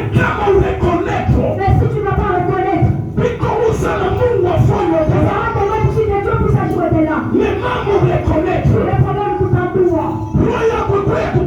Kama urekoneko. Mais si tu ne vas pas reconnaître. Bikomusa na Mungu afanye utala. Mais maman urekoneko. Les problèmes que tu as toi. Roho yako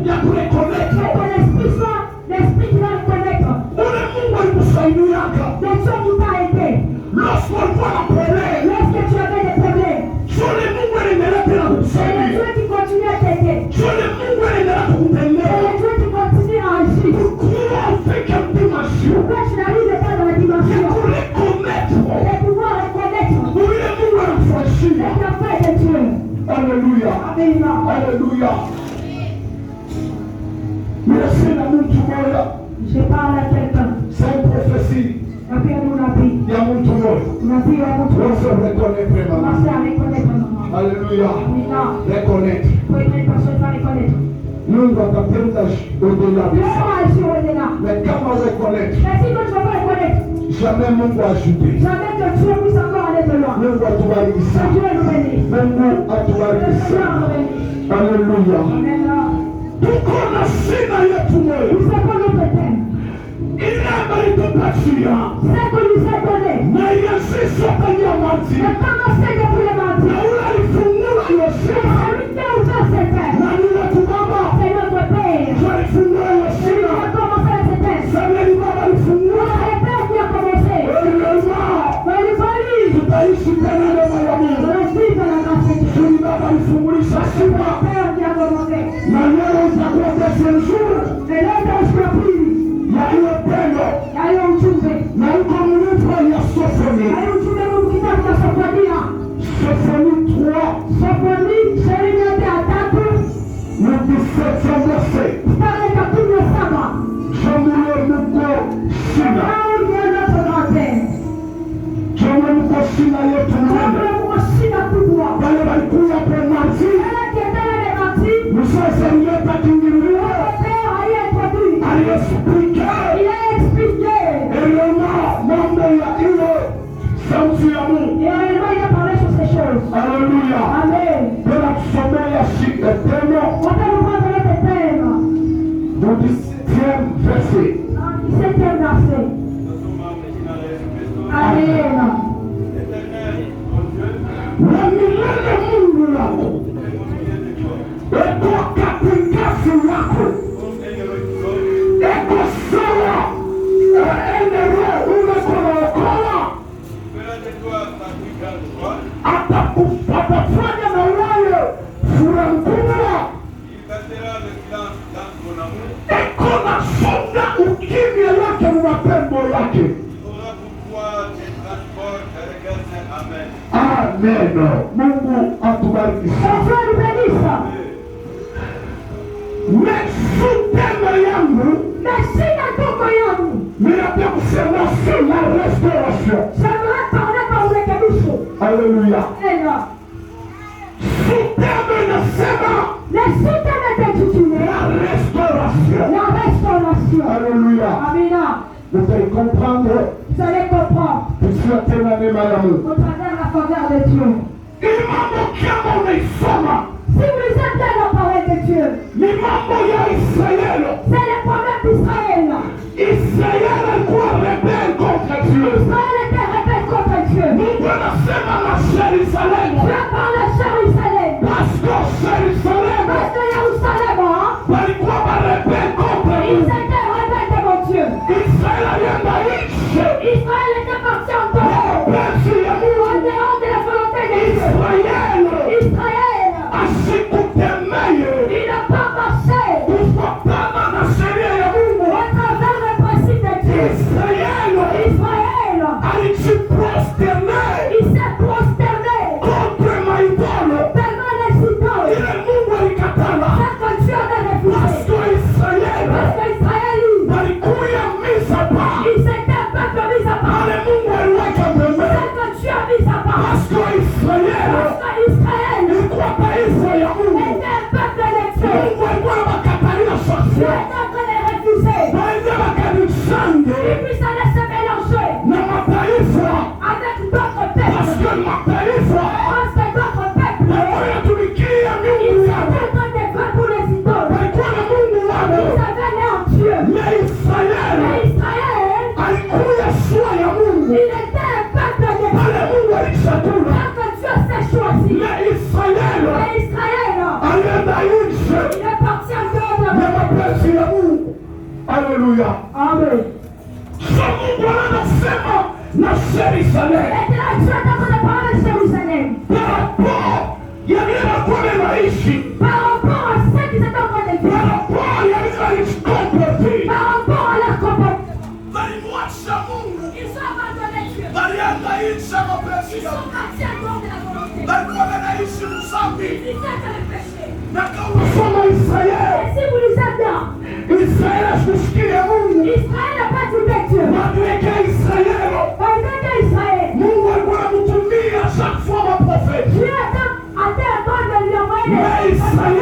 ya kurekoneko. Que ton esprit soit l'esprit qui va reconnaître. Ule Mungu alikusaidiaka. Les choses qui t'a aidé. Lorsqu'ulikuwa na problème. Lorsque tu avais des problèmes. Shule Mungu aliendelea tena C'est kukusaidia. les Dieu qui continue à t'aider. Shule Mungu aliendelea C'est kukutendea. les Dieu qui continue à agir. Kuwa ufike dimension. Pourquoi tu n'arrives pas dans la dimension? Ya kurekoneko. Et pouvoir reconnaître. Ule Mungu anakufanyia. C'est la paix de Dieu. Alléluia. Amen. Alléluia. Merci na mtu mmoja. Je parle à quelqu'un. C'est une prophétie. Et puis on a pris. Ya mtu mmoja. On a pris à notre On se reconnaît vraiment. commencer à reconnaître maman. Alléluia. Amen. Reconnaître. Pour une personne va reconnaître. Mungu atapenda au-delà de Dieu ça. va agir au-delà. Mais comment reconnaître? Mais si toi tu ne vas pas reconnaître, Jamais Mungu ajute. jamais que Dieu puisse encore aller de loin. Mungu atubariki Que sana. Dieu nous bénisse. Mungu Que atubariki Dieu sana. nous bénisse. Alléluia. Amen. Tuko na sina yetu moyo. Nous savons notre thème. Ile alitupatia. C'est que nous a donné. Na Yesu soka nyamati. Mais commencez depuis le Na mardi. ule alifungula Yoshua. Celui qui a ouvert ses thèmes. Na ni wetu baba. C'est notre Père. Ndio alifungula Celui qui Yoshua. a commencé ce thème. Samueli baba alifungula. C'est le Père qui a commencé. Mais il valide. Tutaishi tena neema ya Mungu. On vit dans la grâce de Dieu. Suli baba alifungulisha C'est Simba. le Père qui a commencé. Na leo itakuwa deuxième jour Et là, je peux plus. ya hiyo pendo. Il y a eu un ujumbe. Na uko mlipo ya Sofoni. Il y a eu un ujumbe Mungu kitabu cha Sofonia. Sofoni 3. Sofoni, sheria yote ya tatu. Le 17e verset. Mstari wa 17. Jamule mko shina. Au Dieu notre grand-père. Jamule mko shina yetu mwende. Jambo Mungu shida kubwa. Wale walikuya penalty. Yeye kiendele le mati. Msasa mleta kingilio. Le Père a introduit. Aliexplique. Il a expliqué. Elema mambo ya ile sauti ya Mungu. Et réellement, il a parlé sur ces choses. Alléluia. Amen. Tena tusomea temo On va nous prendre notre thème. du 17e verset. 17e verset. Amen. Na milele Mungu yako. Eko katikati yako. Eko sawa. Enero unakonaokola. Atafanya na wewe furaha kubwa. Eko na songa ukimya yake na mapendo yake. Amen. Mungu atubariki Que sana. Dieu nous bénisse. Mesutema yangu Mais si la toko yangu, ninapenda kusema sur la restauration. j'aimerais parler par urekebisho. Alléluia. Ela. Sutema inasema Les soutiens intitulés la restauration. la restauration. Alléluia. Amina. Vous allez comprendre Vous allez comprendre kusiwa tena neema ya Mungu. au travers la faveur de Dieu. Ni mambo kama unaisoma Si vous lisez bien la parole de Dieu, ni mambo ya Israeli. c'est le problème d'Israël. Israeli alikuwa rebel contre Dieu. Israël était rebelle contre Dieu. Mungu anasema na Yerusalemu. Dieu parle à Jérusalem. Parce que Yerusalemu Parce que Jérusalem, hein, walikuwa rebel contre ils Dieu. étaient rebelles devant Dieu. Israeli alienda nje. Israël était parti en dehors. Mapenzi ya En Mungu. dehors de la volonté de Dieu. Israeli Israël, asikutemeye il n'a pas marché kufuatana na sheria ya Mungu. au travers le principe de Dieu. Israeli Israël, alijiprosterne il s'est prosterné contre maidolo devant les idoles. ile Mungu alikatala. C'est que Dieu avait refusé. Parce que Israeli Parce qu'Israël, walikuya Mispa. il s'était un peuple mis à part. Ale Mungu aliweka pembeni. C'est que Dieu a mis à part. Parce que Israeli Parce qu'Israël ilikuwa taifa ya Mungu. était un peuple de Dieu. Mungu alikuwa anawakatalia Dieu sasa. est en train de refuser. Waende wakanishange Amen. Mungu anasema na Yerusalemu. Et là, tu as entendu parler de Jérusalem. Par rapport ya vile walikuwa wanaishi. Par rapport à ce qu'ils étaient en train de vivre. Par rapport ya vile walikomporti. Par rapport à leur comportement. Walimwacha Mungu. Ils sont abandonnés Dieu. Waliangaisha mapenzi Ils ya sont Mungu. partis à cause de la volonté. Walikuwa wanaishi mzambi. Ils disaient que le péché. Na kama soma Israeli. Et si vous lisez bien, Israeli asikusikia Mungu. Israël n'a pas écouté Dieu. Watuweke Israeli. Malgré Israël, Mungu alikuwa anamtumia chaque fois maprofeti. Dieu a été en train de lui envoyer des Mais Israeli.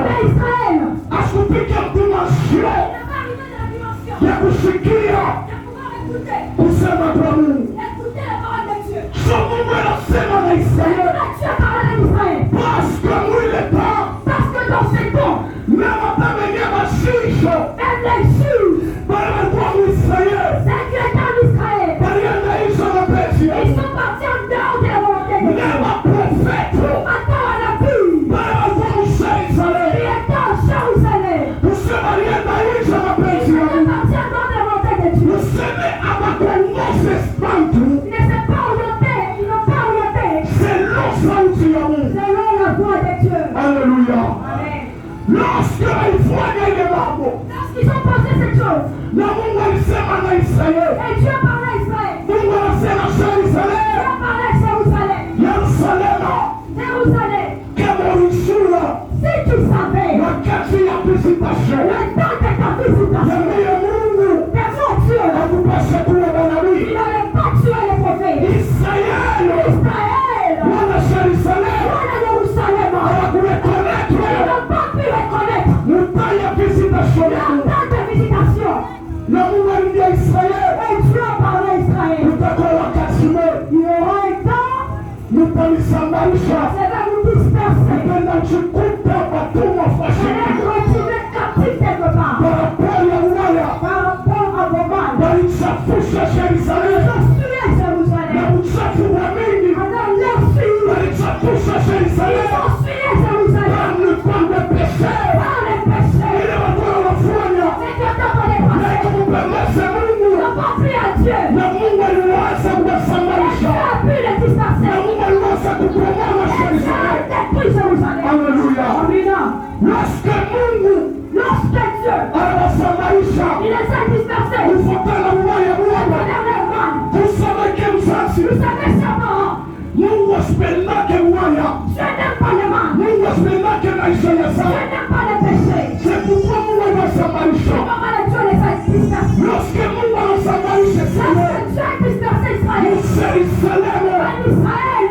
Mais Israël, Asikupikia dimension il n'a pas arrivé de la dimension ya kusikia de pouvoir écouter. kusema kwa Mungu. Écouter la parole de Dieu. So Mungu anasema na Et Israeli. là, tu as parlé d'Israël. Parce que mwile pa Parce que dans ces temps, mema tamenya mashisho. même les Juifs, Bali walikuwa Mwisraeli. ceux qui étaient en Israël, Waliangaisha mapenzi ya ils Mungu. sont partis en dehors de la volonté de Dieu. Na maprofeti. Maintenant, on a vu, Bali walikuwa il Mwisraeli. était en Jérusalem. Kusema waliangaisha mapenzi Ils ya sont Mungu. partis en dehors de la volonté de Dieu. Useme abakuongose bantu Ils ne sont pas orientés, ils n'ont pas orienté selon sauti ya Mungu. selon la voix de Dieu. Alléluia. Amen. Lorsque walifanya ile mambo Lorsqu'ils ont posé cette chose, na Mungu alisema na Israeli. et Dieu parlait à Israël, Mungu anasema Yerusalemu. Dieu parlait à Jérusalem. Yerusalemu Jérusalem, kama ulisura si tu savais wakati ya visitation le temps de ta visitation, jamii ya Mungu de mon Dieu, hakupasha kuwa il manabii. n'allait pas tuer les prophètes. Israeli Israël, wana Yerusalemu voilà Jérusalem, hawakurekonekwa ils n'ont pas pu reconnaître muta ya visitation le ya Mungu. temps de visitation. Na Mungu aliambia Israeli Et Dieu a parlé à Israël. utakuwa wakati mmoja Il y aura un temps, mtanisambarisha je vais vous disperser. kwenda chikuta watumwa Je vais fashini vous retirer captif quelque part. barabara ya Ulaya Par rapport à vos mal. walichafusha Yerusalemu Ils ont tué na Jérusalem. uchafu wa mingi Pendant leur fille, walichafusha ils Yerusalemu ont tué Jérusalem. kwamba peshe Par les péchés. ile walikuwa wanafanya C'est que quand on est na passé, kumpendeza Mungu ils n'ont pas pris à Dieu. na Mungu aliweza Dieu kuwasambarisha a pu les na disperser. Mungu aliweza kukomboa Dieu a Yerusalemu. détruit Jérusalem. Haleluya. Amina. Lorsque Mungu Lorsque Dieu, anawasambarisha il les a dispersés. kufuatana ubaya Bwana, Dans leur mal. tusameke mzazi. Vous savez sûrement, Mungu asipendake ubaya, Dieu n'aime pas le mal. Mungu asipendake maisha ya Dieu sawa. n'aime pas le péché. C'est pourquoi Mungu anawasambarisha. Comment Dieu les a dispersés? Lorsque Mungu anawasambarisha sana Lorsque Dieu a dispersé Israël, Yerusalemu, en Israël,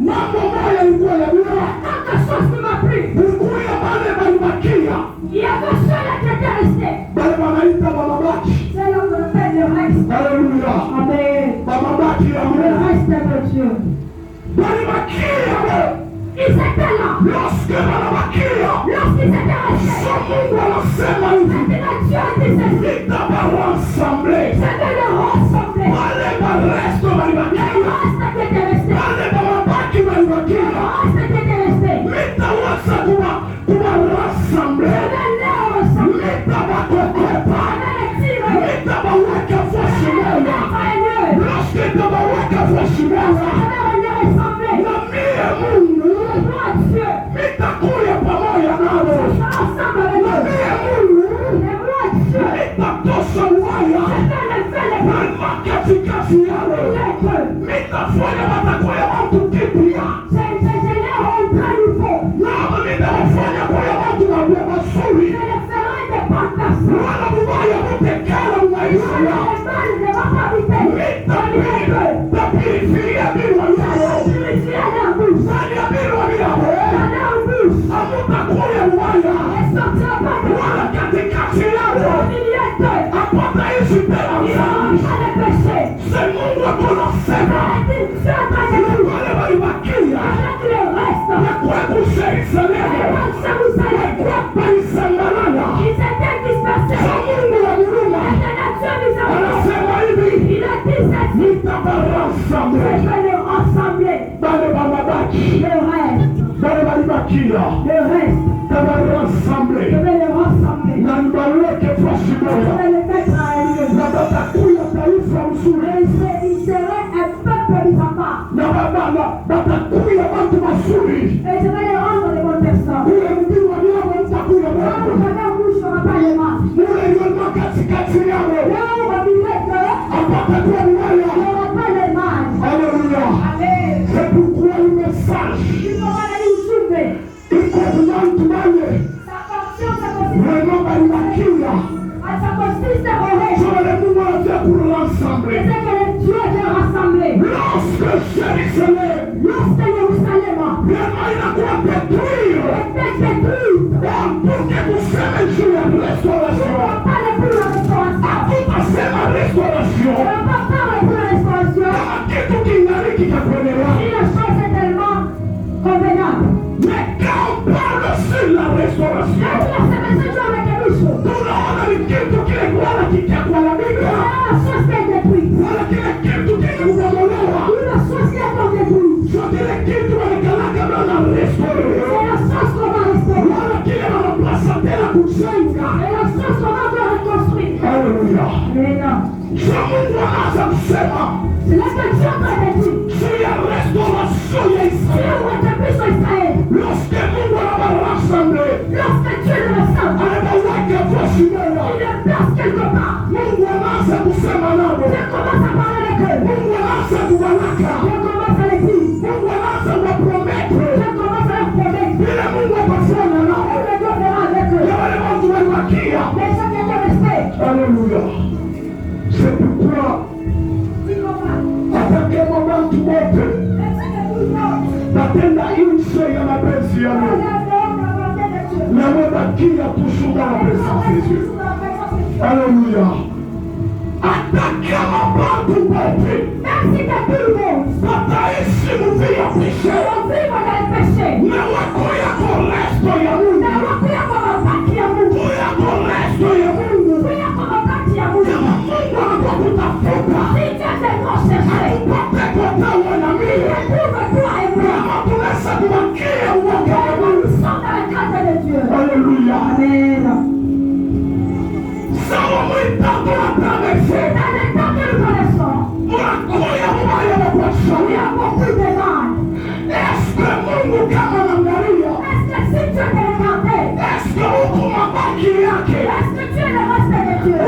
mambo moja ilikuwa ya bure. quelque chose qui m'a plu. Ukuya wale walibakia, Il y avait ceux-là qui étaient restés. wale wanaita mamabaki. C'est là qu'on appelle le reste. Haleluya. Amen. Mamabaki ya Le Mungu. reste de Dieu. Walibakia wale. Ils étaient là. Lorsque wanabakia, Lorsqu'ils étaient restés, so Mungu anasema hivi, maintenant Dieu a dit ceci. nitawasamble Je vais les rassembler. wale waresto Le walibakia, reste qui était resté. wale mamabaki Le walibakia, reste qui était resté. nitaweza kuwarasamble, Je vais les rassembler. nitawakokopa, Je vais les tirer. nitawaweka fasi moja. Lorsque nitawaweka fasi moja, na mie Mungu nitakuya pamoja nao, na mie Mungu nitatosha ubaya wema katikati yao, nitafanya watakuwa watu kipya, nao nitawafanya kuwa watu walio wazuri, wala ubaya utekala maisha yao. Nitapirifiria birwa yao, ndani ya birwa yao hamutakuya ubaya, wala katikati yao hapataishi tena dhambi. Se Mungu akonasema wale walibakia na kwetu Yerusalemu walikuwa paisangalala. So Mungu wa huruma anasema hivi, nitawasamble bale bababaki, bale walibakia, tawasamble na niwaweke fasi moja. restauration. On va parler pour la restauration. Kama kitu kingaliki cha kuelewa. Si la chose est tellement convenable. Mais quand on parle sur la restauration, tunaona ni kitu kile kuona kikakuharibika. Wala kile kitu kinakubomolewa. Sio kile kitu wanakalaka na restaurer. Wala kile wanapasa tena kujenga. Haleluya. Sio Mungu anaanza kusema juu ya restauration ya Israeli. Lorsque Mungu anabarassemble, anaweka voici moja, Mungu anaanza kusema nao. Mungu anaanza kubaraka. Mungu anaanza kuwapromettre. Vile Mungu atafanya nao. Ya wale watu walibakia. Haleluya. C'est pourquoi atakema watu wote tatenda nchi ya mapenzi ya Mungu. Na webakia kushuka mapenzi ya Yesu. Haleluya. Atakema watu wote wataishi mvia pishe. Na wako yako resto ya Mungu. Yako resto ya Mungu. Kama Mungu anakutafuta, atupate kutoa na mimi. Kama tunaweza kubakia uoga wa Mungu. Haleluya. Sawa mwitatu wa traverse. Unakuya mbaya wa kuasharia. Eske Mungu kama namgalia? Eske huku mabaki yake?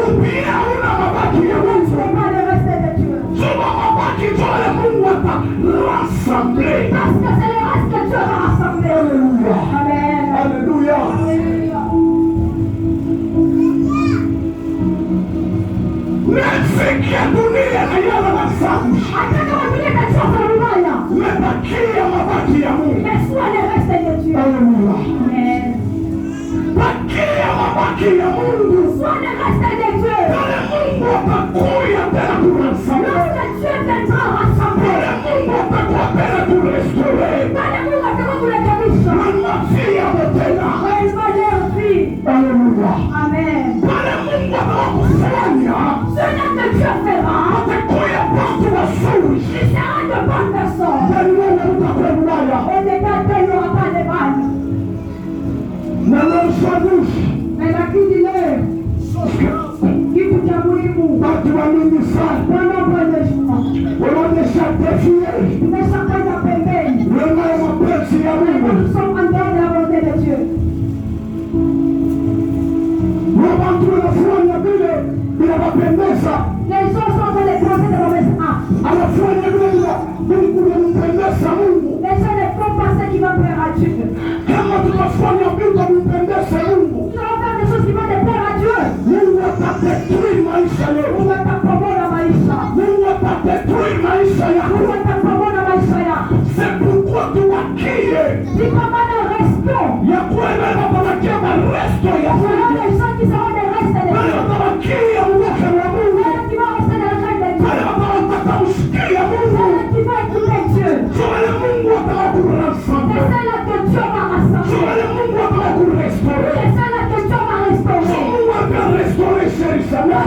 Upia una mabaki ya Mungu. Zuma mabaki tole Mungu ata rassemble. Haleluya. Mefikia dunia na yala na zangu. Mebakia mabaki ya Mungu. Haleluya. Bakia mabaki ya Mungu. Yale Mungu atakuya tena kurassemble. Yale Mungu atakuwa tena kurestaurer. Manafia tena. Haleluya. Pale Mungu atakufanya. Atakuya watu wazuri. Ndani wewe utakuwa mbaya. Na wewe ushawishi. Kitu cha muhimu. Watu wa mingi sana. Wanaonyesha defie. Tumeshapanda pembeni. Wema ya mapenzi ya Mungu. Watu wanafanya vile vinawapendeza. Anafanya vile vinampendeza Mungu. Kama tunafanya vile vinampendeza Mungu, Mungu atadetruire maisha yetu. Mungu atadetruire maisha yako. C'est pourquoi tubakie ya kwenda na tubakie na resto ya Mungu. Wale watabakia uweke wa Mungu. Wale watatamsikia Mungu. Wale Mungu watakurassemble. Wale Mungu watakurestaurer. Mungu atarestaurer Jerusalem.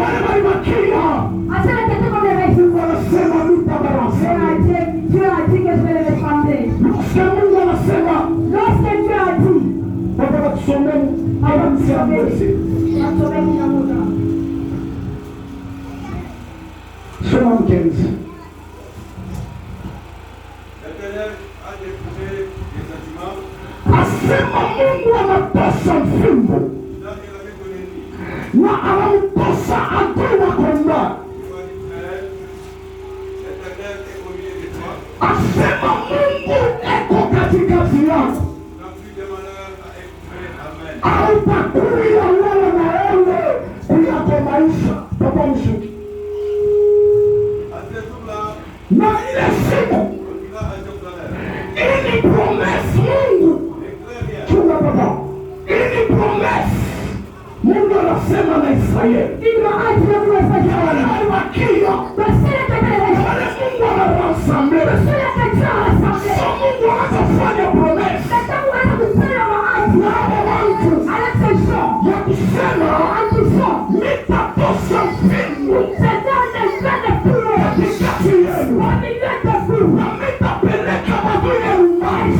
Wale walibakia Mungu anasema nitabarassemble. Mungu anasema nataka tusome Awansi ya mwezi. Soma mkenzi. Asema Mungu anapasa mfimbo na anampasa adui wako ndani. Asema Mungu eko katikati yako. Hautakuya wewe na wewe kuyako maisha. Papa mshuki. Na ile siku ini promise Mungu. Chunga papa. Ini promise Mungu anasema na Israeli. kulia. Wale Mungu anawasamehe. So Mungu anafanya promesa. Na watu ya kusema nitatosa mbingu katikati yenu na nitapeleka watu yenu mbali.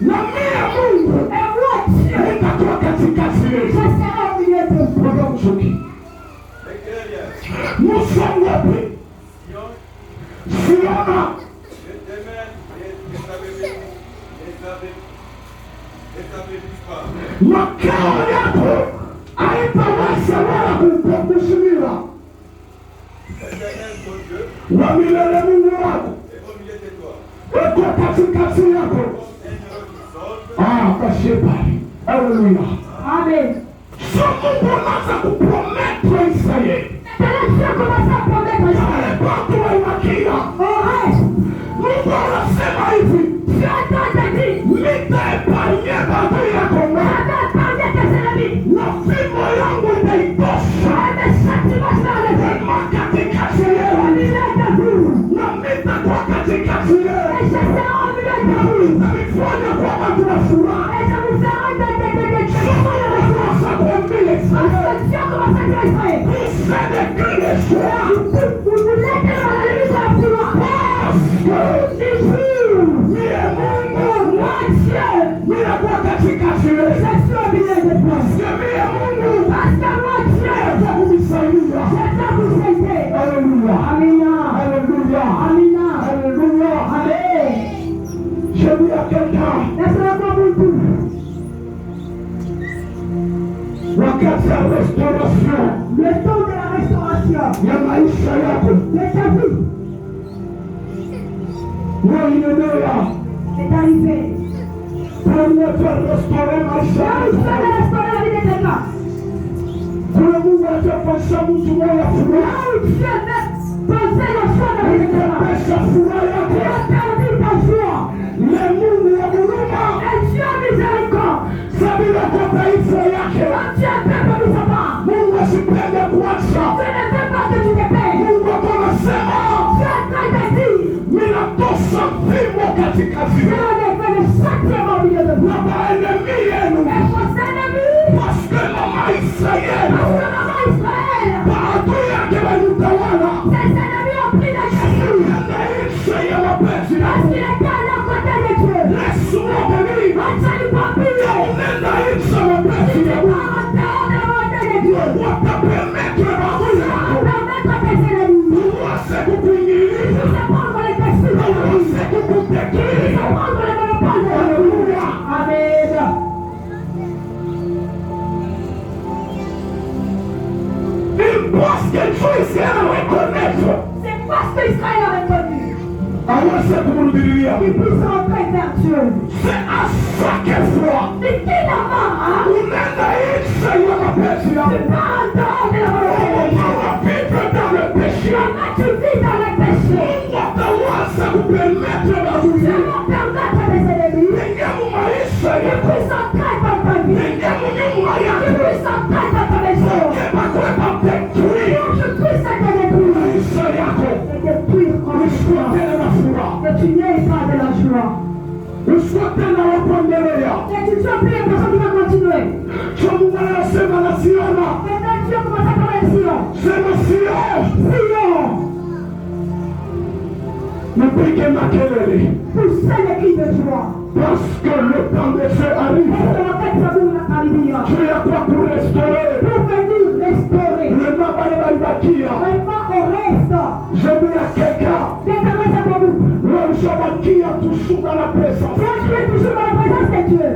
Na mie Mungu nitakuwa katikati yenu. Kwa mshuki musangope siona makao yako haitaweza wala kukushimira. Wa milele Mungu wako eko katikati yako. Kashepari. Haleluya. Amen. So Mungu anaanza kuprometwa Israeli. Watu waimakia. Mungu anasema hivi, nitaepanye baba yako na fimbo yangu itaitosha katikati yenu, na nitakuwa katikati yenu, nitanifanya kwamba tuna furaha. Sasa kuambia Israeli, usidekile wakati ya restauration, le temps de la restauration ya maisha yako, de ta vie est arrivé. pour faire restaurer maisha yako. Restaurer la vie de quelqu'un. Kuna Mungu atapasha mtu moja furaha. Dieu veut poser le choix de la vie de quelqu'un. Atapasha furaha yako. Interdit ta joie. Le Mungu wa huruma. Et Dieu miséricorde. Sabila kwa taifa yake. Dieu peuple de sa part. Mungu asipende kuacha. Tu ne veux pas que tu te payes. Mungu anasema, Dieu t'a dit, ninatosha fimbo katikati je yenu. vais faire le châtiment au milieu de vous. Na maenemi yenu. Et vos ennemis, Parce que mama Israeli. parce que maman Israël, Maadui yake walitawala. ses ennemis ont pris la Jésus. Nchi ya mapenzi Parce yako. qu'il était à la côté de Dieu. Yesu wabeli. Achani kwa pili. Nenda nchi ya mapenzi Il n'est yako. pas rentré en dehors de Dieu. Watapermettre maadui yako. Permettre à tes ennemis Wase kukuingilia. de prendre les dessus de la vie. Wase kukutekea. De prendre le monopole de la vie. Amen. Parce que Dieu Israël reconnaître. C'est parce qu'Israël a reconnu. Awase kumrudilia. Il puisse rentrer vers Dieu. C'est à chaque fois. Mais qui là-bas, hein? Unaenda nchi ya mapenzi Tu yako. pars en dehors de la volonté de Dieu. Unapita dans le péché. Comment tu vis dans le péché? Wataweza kupermettre maadui Dieu yako. va permettre à tes ennemis Ingia mu maisha qu'ils yako. puissent entrer dans ta vie. Ingia mu nyumba Qu'ils yako. puissent entrer dans ta maison. Bakwepa détruire Pour que tu puisses te détruire. maisha yako. Te détruire comme Usiwe toi. tena na furaha. Que tu n'aies pas de la joie. Usiwe tena wa kuendelea. Et tu te pries pour ça, tu vas continuer. Cho Mungu anasema nasiona. Maintenant, Dieu commence à parler de Sion. Sema sio. Sion. Nipige makelele. Poussez les cris de joie. Parce que le temps de Dieu arrive. Parce que la fête s'amour la caribia. Tu es quoi pour restaurer? Pour venir restaurer. Le mabale balibakia. Maintenant, on reste. Je dis à quelqu'un. Déterminé pour nous. L'homme Shabakia toujours dans la présence. Toi, tu es toujours dans la présence de Dieu.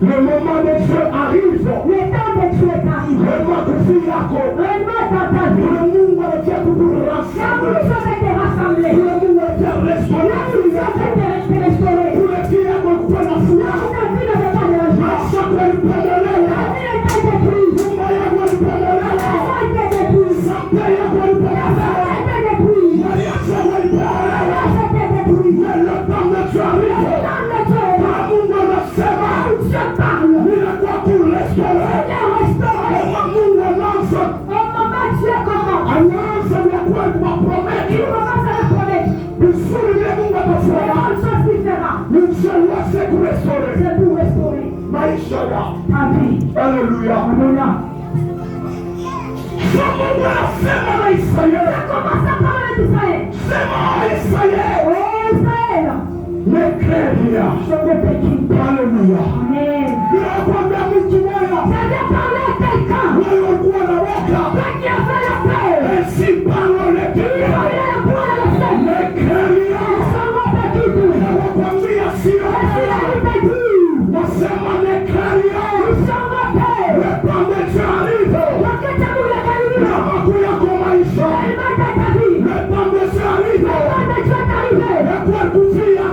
Le moment de Dieu arrive. Le temps de Dieu est arrivé. Vraiment que si yako. Vraiment dans ta vie. Le monde va faire pour La rassembler. bouche a été rassemblée. Le monde va faire La restaurer. bouche a été restaurée. Pour les filles yako kwa na La furaha. vie ne veut pas de la joie. Massacre La ipendelea. vie a été détruite. Nyumba yako La ipendelea. foi a été détruite. Sante yako La foi ipendelea. a été détruite. Mali yako ipendelea. La foi a été détruite. Mais le temps de Dieu arrive. Dans le Dieu. Kwa Mungu anasema. Je parle. Ninakuwa pour restaurer. Seigneur, restaure. Kama Mungu anaanza. Au moment Dieu commence. Anaanza ta vie. Alléluia. Alléluia. Mungu anasema na Israeli. Commence à parler d'Israël. Sema Israeli. Oh Israël. Nekrelia. Je me bénis. Alléluia. Amen. Ninakwambia mtu mmoja. J'avais parlé à quelqu'un. Wewe kuwa na woga. Qui a fait la paix. Et si parole Il est a fait la paix à la fête. Nekrelia. Nakwambia sio. Nasema Nekrelia. Lepande charizo. Na makuu yako maisha. Lepande charizo. Lepwe kufia.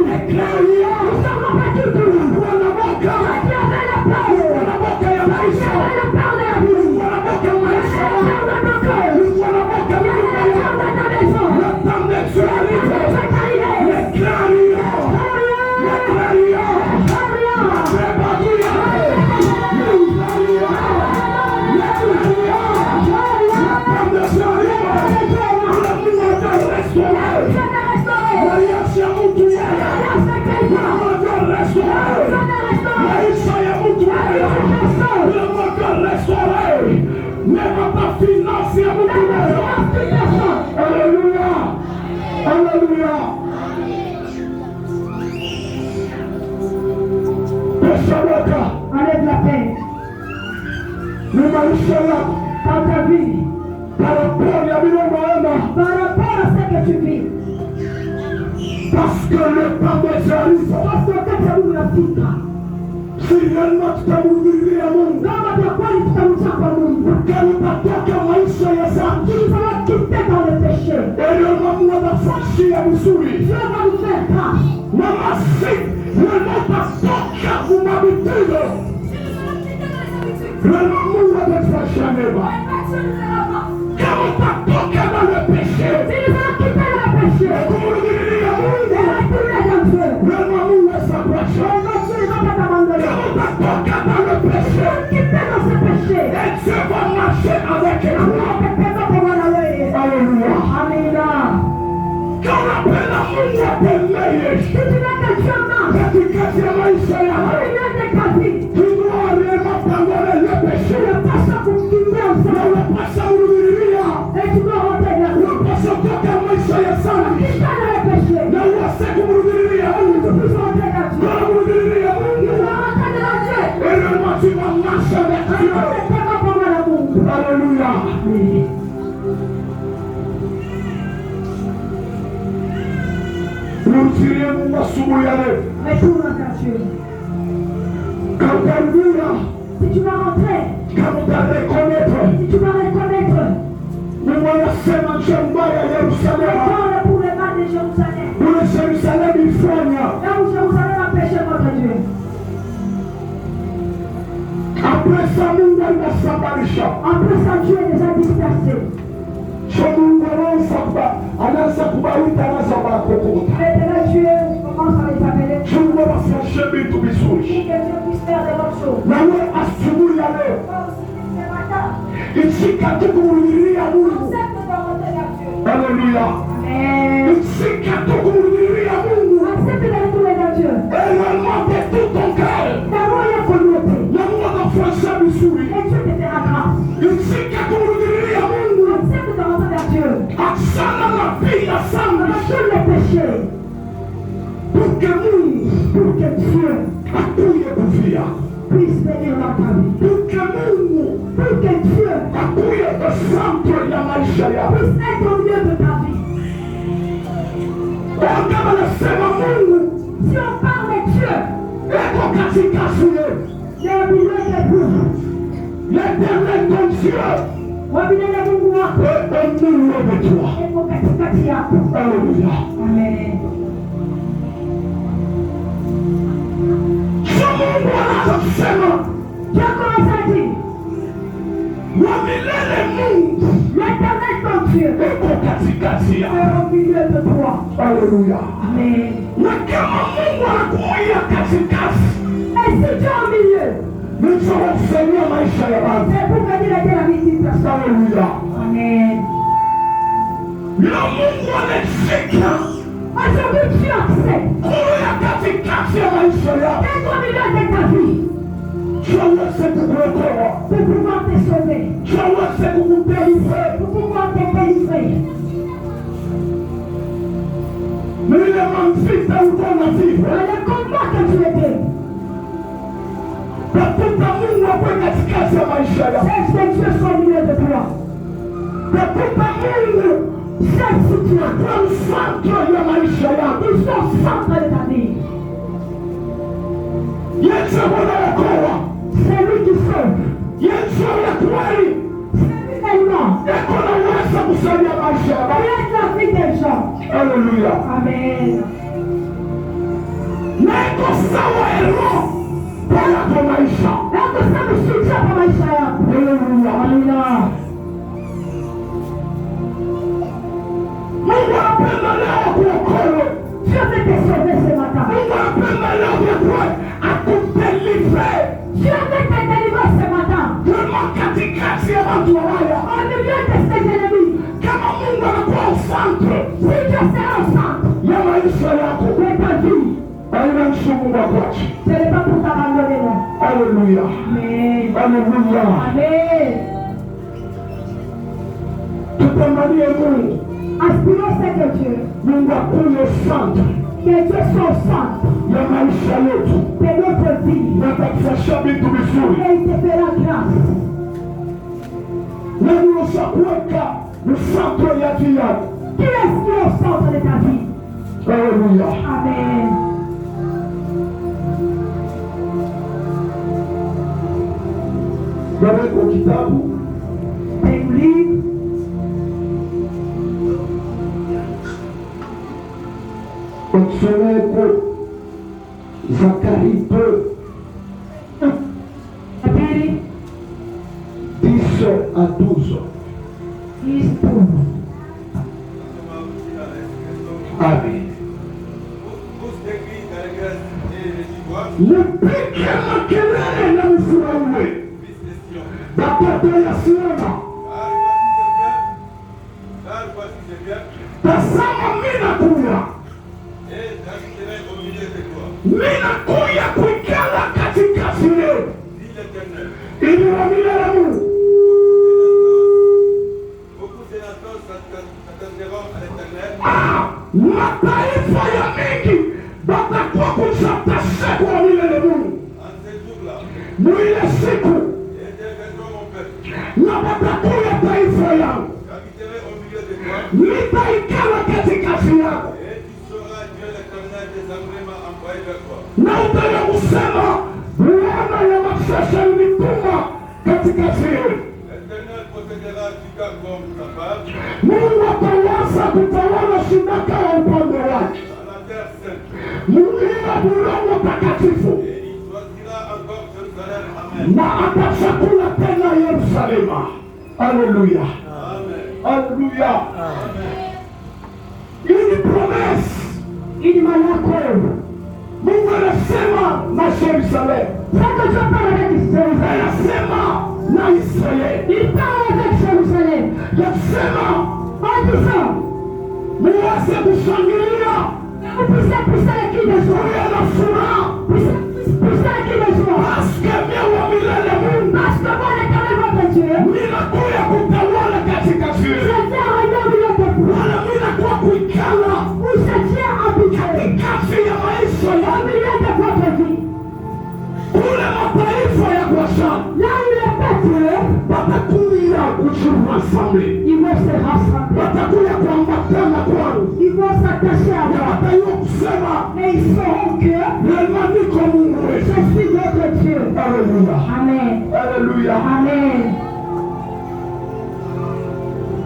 Nekrelia. Wana boka. Wana boka ya maisha. Wana boka ya maisha. Wana boka ya maisha. Lepande charizo. Nekrelia. Nekrelia. Enlève la paix. Dans ta vie. Par rapport à ce que tu vis. Parce que le temps des arrive. Parce que quand tu as la Si réellement tutamuhubiria Mungu, kama kwa kweli tutamchapa Mungu, utatoka maisha ya dhambi, tutakipita dans le péché. Mungu atafashia vizuri. Dieu va nous faire grâce. Mama si utatoka kumabitizo, Mungu atatufashia mema. Kama utatoka dans le péché, kumhubiria Mungu, Mungu atakufashia. Utatoka dans le péché, et Dieu va marcher avec toi. Alléluia. Quand on appelle à Mungu atembee katikati ya maisha yako, tunaona mapambano ya péché. Unapaswa kuhubiria, unapaswa kutoka maisha ya dhambi na uanze kumhubiria Mungu. Kumhubiria Mungu. Alléluia. Mtirie Mungu asubuhi ya leo. Quand si tu vas rentrer, kama utarekonnaître, si tu vas reconnaître, Mungu anasema njia mbaya ya Yerusalemu. pour le mal de Jérusalem, Ule Yerusalemu ilifanya. là où Jérusalem a péché contre Dieu. Après ça, Mungu anasabarisha. Après ça, Dieu les a dispersés. Mungu anaanza kubariki, anaanza kuwakukuta. Maintenant, Dieu commence à les appeler. Mungu anafanya vitu vizuri. Que Dieu puisse faire de bonnes choses. Na wewe asubuhi ya leo, Toi aussi, ce matin, ishika tu kumhubiria Mungu. accepte de rentrer vers Dieu. Alléluia. Amen. Ishika tu kumhubiria Mungu. Accepte de retourner vers Dieu. Également de tout ton cœur. D'abord, il y a communauté. Na Mungu anafanya vizuri. Et Dieu te fera grâce. Ishika kumhubiria Mungu. Accepte de rentrer vers Dieu. Achana na pia sana. Dans tous les péchés. Pour que Mungu, Pour que Dieu akuye kufia. puisse venir dans ta vie. Pour que Mungu, Pour que Dieu akuye the centre ya maisha yako. puisse être au milieu de ta vie. Kama nasema Mungu, Si on parle de Dieu, eko katikati yetu. le milieu de vous. L'Éternel ton Dieu Wabile Mungu wako. est au milieu de toi. Eko katikati yako. Alléluia. Amen. Mungu anasema Dieu commence à dire, wa milele Mungu l'Éternel ton Dieu eko katikati yako. est au milieu de toi. Alléluia. Amen. Na kama Mungu anakuia katikati, Et si tu es au milieu, nitawafanyia maisha ya watu. c'est pour venir aider la vie d'une personne. Alléluia. Amen. Na Mungu anashika Aujourd'hui, tu acceptes. kuya katikati ya maisha yako. D'être au milieu de ta vie. Tuweze kukuokoa. Pour pouvoir te sauver. Tuweze kukudeliver. Pour pouvoir te délivrer. Ile manzita uko na vivre. Le combat que tu étais. Tafuta Mungu akwe katikati ya maisha yako. Cherche que Dieu soit au milieu de toi. Tafuta Mungu. Cherche si tu as. Kwa centre ya maisha yako. Ils sont au centre de ta vie. Yesu anaokoa. C'est lui qui sauve. Yesu ya kweli. C'est lui tellement. Yako na uwezo kusaidia maisha yako. Il aide la vie des gens. Haleluya. Amen. Nako sawa ero. Pala kwa maisha. Eko sabe soutien kwa maisha yako. Haleluya. Haleluya. Mungu anapenda leo kuokoa. Dieu veut te sauver ce matin. Mungu anapenda leo kuokoa. Akudeliver. Dieu veut te délivrer ce matin. Kama katikati ya watu wabaya. Au milieu de ses ennemis. Kama Mungu anakuwa centre. Si Dieu sera au centre Ya maisha yako. de ta vie, Haina msukumo wa kuacha. ce n'est pas pour t'abandonner, non. Haleluya. Amen. Haleluya. Amen. Tutamanie Mungu. Aspirons ce que Dieu. Mungu akuwe centre Que Dieu soit au centre ya maisha yetu. de notre vie. Na atakufanyia vitu vizuri. Et il te fera grâce. Na kuweka centre ya vie yako. Qui est-ce qui est au centre de ta vie? Haleluya. Amen. Gaweko kitabu Et nous livre. Tusomeko Zakari 2, Pili. 10 à 12. Estudo. Amen. Mpige makelele na mfurahi. Batoto ya Siona. Tazama mimi nakuja. Ninakuja kuikala katikati leo. Ili wamile la Mungu. Mataifa ya mengi batakuwa kuchatasha kwa milele Mungu. Mwile siku na batakuya taifa yangu. Nitaikala katikati yako. Na utaya kusema Bwana ya majeshi alinituma katikati yenu. Mungu atawaza kutawala shidaka wa upande wake. Mlima Bulongo takatifu. Na atachakula tena Yerusalema. Haleluya. Haleluya. Hii promesse. Il m'a l'accordé. Mungu anasema na Yerusalemu. C'est que je parle avec Jérusalem. Anasema na Israeli. Il parle avec Jérusalem. Yasema En disant, muweze kushangilia. vous poussez, poussez les cris de joie. Kuya na furaha. Poussez les cris de joie. Paske mimi wa milele Mungu. Parce que moi, l'Éternel votre Dieu, Ninakuja kutawala katikati je yenu. viens régner au milieu de vous. Wala ninakuwa kuikala Où je tiens habité. katikati ya maisha Au yangu. milieu de votre vie. Kule mataifa ya kuashana. Là où les peuples, Watakuja kujirassemble. ils vont se rassembler. Watakuja kuambatana kwangu. Ils vont s'attacher à Na moi. watajua kusema Et ils sauront que Rema niko Mungu je wetu. suis votre Dieu. Haleluya. Amen. Haleluya. Amen.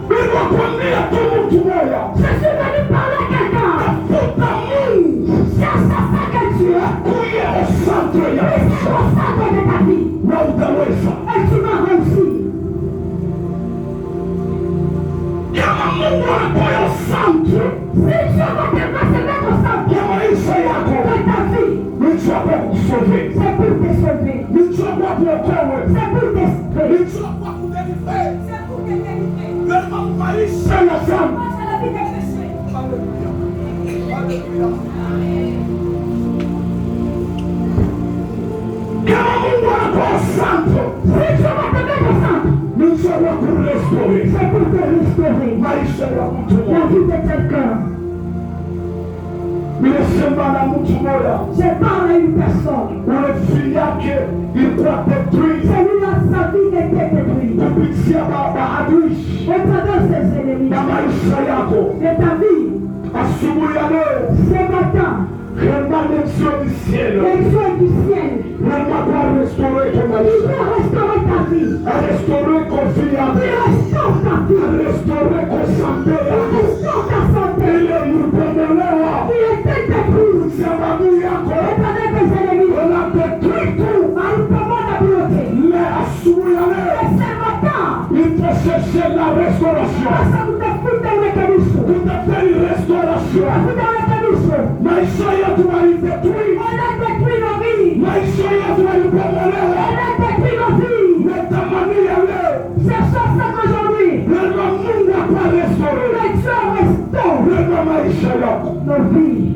Ninakwambia tu mtu moja. Je suis venu parler à quelqu'un. Tafuta Mungu. Cherche à ça que Dieu Kuya au centre ya est maisha. au centre de ta vie. Na utaweza. Et tu vas réussir. Kama Mungu anakuwa au centre Si Dieu va te mettre au centre ya maisha yako. de ta vie, Nicho kwa kusove. c'est pour te sauver. Nicho kwa kuokowe. C'est pour te sauver. Nicho kwa kudeliver. C'est pour te délivrer. Kama maisha ya zambi. Face à la vie des péchés. Kama Mungu anakuwa santo, nous serons pour restaurer maisha ya mtu mmoja. Nimesema na mtu mmoja, j'ai parlé à une personne. ule fili yake ilikuwa détruite, Celui-là, sa vie était détruite. kupitia maadui Au travers ses ennemis. na maisha yako. Et ta vie, Asubuhi ya leo, ce matin, rémanexion du ciel, les joies du ciel, vraiment pour restaurer ton il maisha, peut restaurer ta vie. restaurer ton Il fiancé, restaure ta vie. restaurer ton santé, Il restaure ta santé. ile ulipomelewa Tu étais détruit. sababu yako, Au travers tes ennemis. ona détruit tout. Malheureusement, la beauté. Le asubuhi ya Et leo, ce matin, il te cherche la restauration, parce que vous êtes fous de mécanisme. kutafuta restauration. Fous de mécanisme. Maisha yetu walidetruit, On a détruit nos vies. maisha yetu On walipomolewa. a détruit nos vies. Natamani ya leo C'est ça qu'aujourd'hui, neno Mungu apa restore, que Dieu restaure neno maisha yako. nos vies.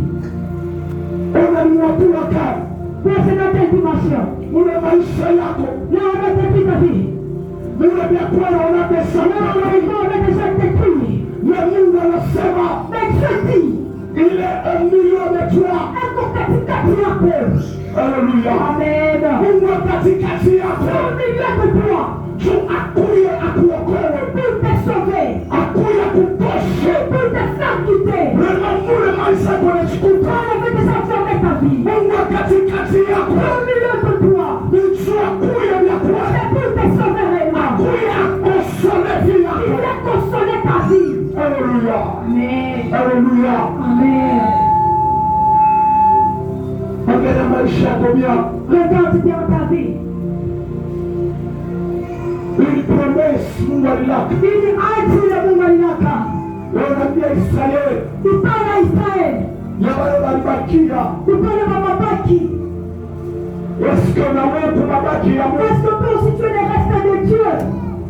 Ona ni watu wakati Pour cette nouvelle dimension, mule maisha yako, là on a détruit ta vie. mule vyakula Là unavyosamani, on a déjà détruit. na Mungu anasema Mais Dieu dit, ile milioni toi. eko katikati yako. Haleluya. Amen. Mungu katikati yako, Au milieu de toi, tu akuye akuokoe, pour te sauver, akuye kutoshe. pour te faire quitter, Neno mule maisha yako yanachukua. pour enlever tes enfermer ta vie. Mungu katikati yako, Au milieu de toi, ni tu akuye vyakula, c'est pour te sauver réellement. akuye akosole Il vyako. a consolé ta vie. Haleluya. Amen. Haleluya. Amen. Angalia maisha yako bien. Regarde bien ta vie. Une promesse Mungu alilaka. Ili aji ya Mungu alilaka. Wanaambia Israeli, Il parle à Israël. na wale walibakia, Il parle à Mabaki. wasika na wewe mabaki ya Mungu. Est-ce que toi aussi tu es le reste de Dieu?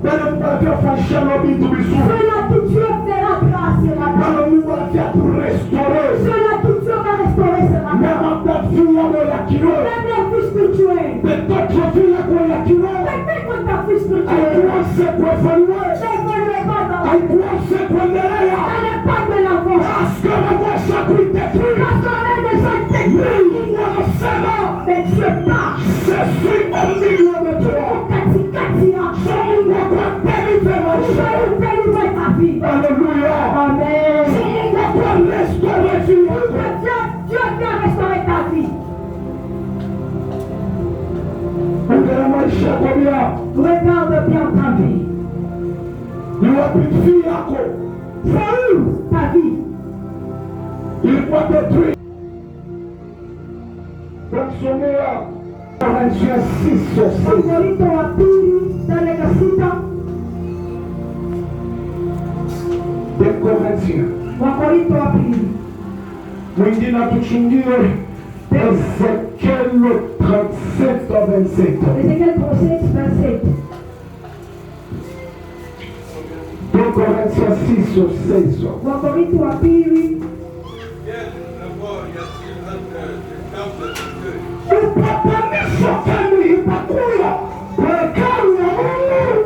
Bale mpatia fashano vitu vizuri. Cela que Dieu fera grâce ce matin. Bale Mungu anatia kurestore. Cela que Dieu va restaurer ce Na matin. matafi yako ya kiroho. Même les fils spirituels. Mtoto yako ya kiroho. Peut-être ta fils spirituel. Haikuwase kuefaliwe. N'évolue pas dans Haikuwase kuendelea. n'est pas de l'avant. Paske nakwasha kuitetui. Parce qu'on est déjà détruit. Mungu anasema, Mais Dieu part. je suis au milieu de toi. Katikati yako. Mungu akwapeleke Il maisha. va nous délivrer ta vie. Haleluya. Amen. Mungu akwalestore vie yako. Dieu vient restaurer ta vie. Ongea maisha yako bien. Regarde bien ta vie. Ni wapi vie yako C'est où ta vie? ilikuwa détruite? Takusomea Corinthiens 6:6. Wakorintho wa pili ndani ya sita. De Corinthiens. Wakorintho wa pili. Mwingine atuchungie Ezekiel 37:27. Ezekiel 37:27. De Corinthiens 6:16. Wakorintho wa pili. Upatanisho kenu itakuwa kwa hekalu ya Mungu,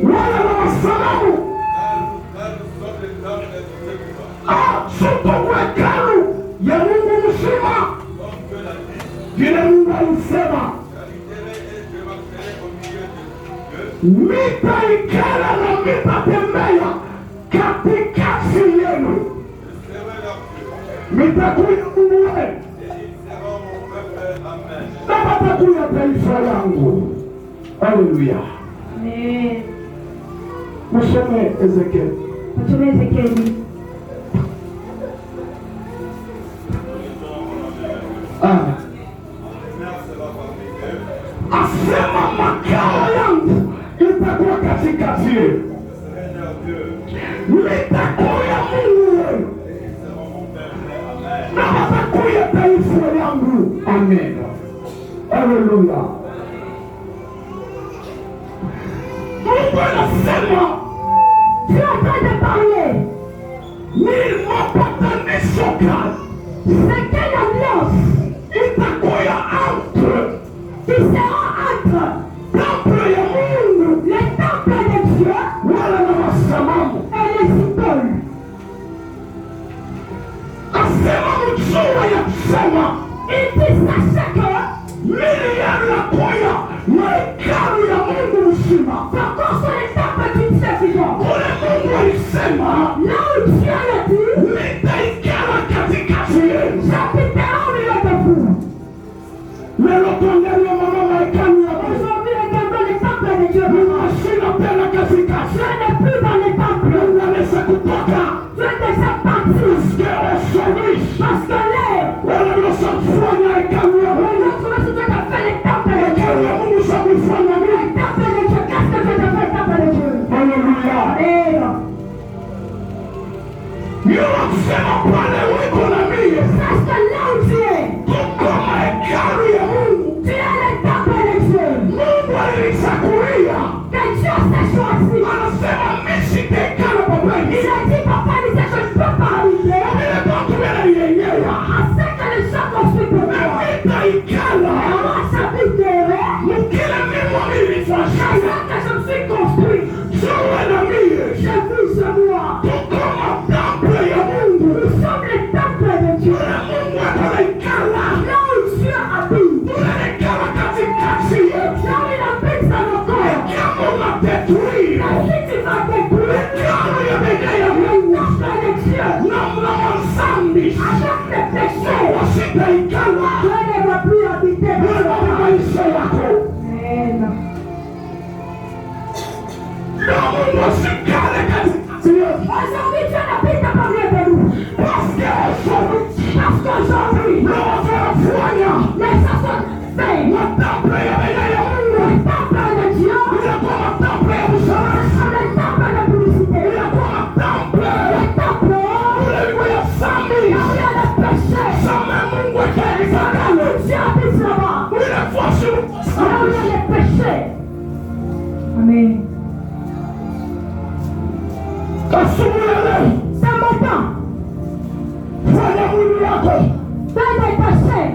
wala na wasalamu suko kwa hekalu ya Mungu mzima, vile Mungu alisema, mitaikala na mitatembea katikati yenu, mitakuya Mungu wenu na watakuya taifa yangu. Haleluya. Amen. Musome Ezekiel. Tusome Ezekieli. Asema makao yangu itakuwa katikati yenu, nitakuya Mungu wenu na watakuya taifa yangu. Amen. Haleluya. Mungu anasema Tu es en train de parler. ni mapatanisho local. C'est quelle alliance Itakuya entre qui sera entre temple ya Mungu les temples de Dieu wala na masanamu. et les idoles. Asema mjua ya kusema Il dit sachez que mili yanakuya na hekalu ya Mungu mzima. encore sur les temples du Dieu vivant, Kule Mungu alisema là où Dieu a dit, nitaikala katikati yenu. j'habiterai au milieu de vous. Leo tuangalie mama hekalu ya Mungu. Aujourd'hui, regardons les temples de Dieu. Asina tena katikati. Je n'ai plus dans les temples. Mungu anaweza kutoka Tu es déjà parti. Parce que l'air, wanalosafanya hekalu ya Mungu. notre Dieu a fait les temples de Dieu. Hekalu ya Mungu sakufanya Les nini? temples de Dieu, qu'est-ce que Dieu a fait les temples de Dieu? Haleluya. Amen. Yule kusema pale uliko na mie. Sache que là où tu es, Tuko mahekalu ya Mungu. tu es les temples de Dieu. Mungu alichagulia. Que Dieu s'est choisi. Anasema mimi sitaikala pembeni. Il a dit, papa, il disait que je ne peux pas arriver. Ile watu wanaielewa. À ce que les gens construisent pour moi. Nitaikala. Et moi, j'habiterai. Mkile mimi À nilifanya. ce que je me suis construit. Jowe na mie. J'ai vu ce moi. Tuko matample ya Mungu. Nous sommes les temples de Dieu. Yule Mungu ataikala. Là où Dieu habite. Tunaikala katikati yetu. Là où il habite dans nos corps. Kama unatetwira. Et si tu vas détruire Hekalu ya bega ya Mungu. le temple de Dieu, Namna mazambi. avec les péchés, Wasitaikala. Dieu ne va plus habiter dans Wewe nos corps. maisha yako. Amen. Na Mungu asikale katikati yetu. Aujourd'hui, Dieu n'habite pas parmi de nous. Parce Qu'aujourd'hui, na wanafanya les gens sont faits. matample ya bega ya Mungu. Le temple de Dieu, Inakuwa matample ya busara. c'est le temple de publicité. Inakuwa matample Le temple ule ya zambi. là où il y a les péchés. Sama Mungu akaisakale. Dieu habite là-bas. Ile fasi Là où il y a les péchés. Amen. asubuhi ya leo. Ce matin, Fanya mwili yako fais des péchés.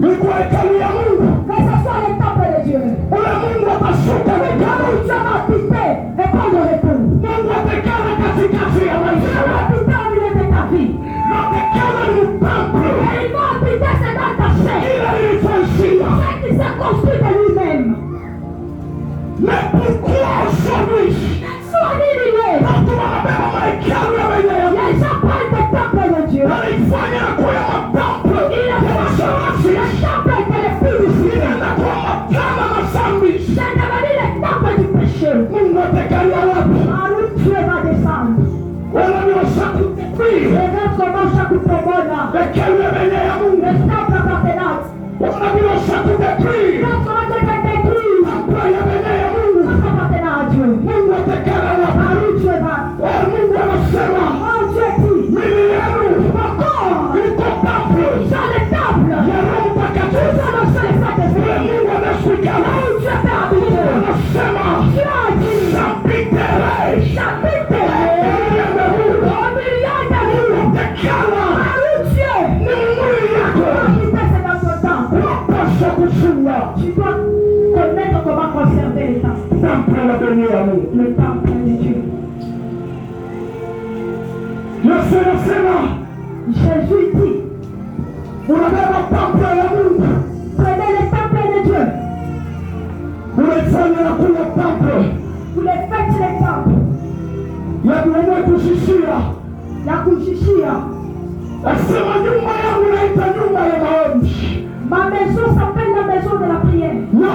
ni kwa hekalu ya Mungu. Que ce soit le temple de Dieu. Ule Mungu atashuka Là hekalu. où Dieu va habiter et prendre le repos. Mungu atakala katikati ya Dieu maisha va yako. habiter au milieu de ta vie. Na atakala ni temple. Et il va habiter c'est dans ta chair. Ile ilifanyia. C'est qui s'est construit de lui-même. Mais pourquoi aujourd'hui Sois libéré. watu wanabeba mahekalu ya bega ya Mungu? Les gens parlent des temples de Dieu. Wanaifanya kuwa matample Il ya a fait masharasi. le temple était le publicité. Inakuwa matana na zambi. C'est devenu le temple du péché. Mungu atakalia wapi? Alors Dieu va descendre. Wala ni washakutabiri. Regarde comment chaque pomona, Hekalu ya bega ya Mungu. le temple appartenant. Wala ni washakutabiri. Regarde comment Dieu va détruire. Temple ya bega ya Mungu. Tout appartenant à Dieu. Mungu atakala wapi? Alors Dieu va. Mungu anasema Oh Dieu dit, mili yenu encore, iko temple dans le temple, ya Roho nous Mtakatifu. allons faire les saints de Ule Dieu. Mungu anashikana. Là où Dieu fait habiter. Anasema Dieu a dit, Sampiterei. j'habite au milieu de nous. Atakala Alors Dieu, ni mwili yako. habiter c'est dans ton temple. Unapaswa kuchunga Tu dois connaître comment conserver les temples. temple la bega ya Mungu. Le temple de Dieu. Yesu anasema Jésus dit, unabeba temple ya Mungu. prenez le temple de Dieu. Unaifanya na kuwa temple Vous les faites les temples. ya dunia kushishia. La kushishia. Asema nyumba yangu naita nyumba ya maombi. Ma maison s'appelle la maison de la prière. Na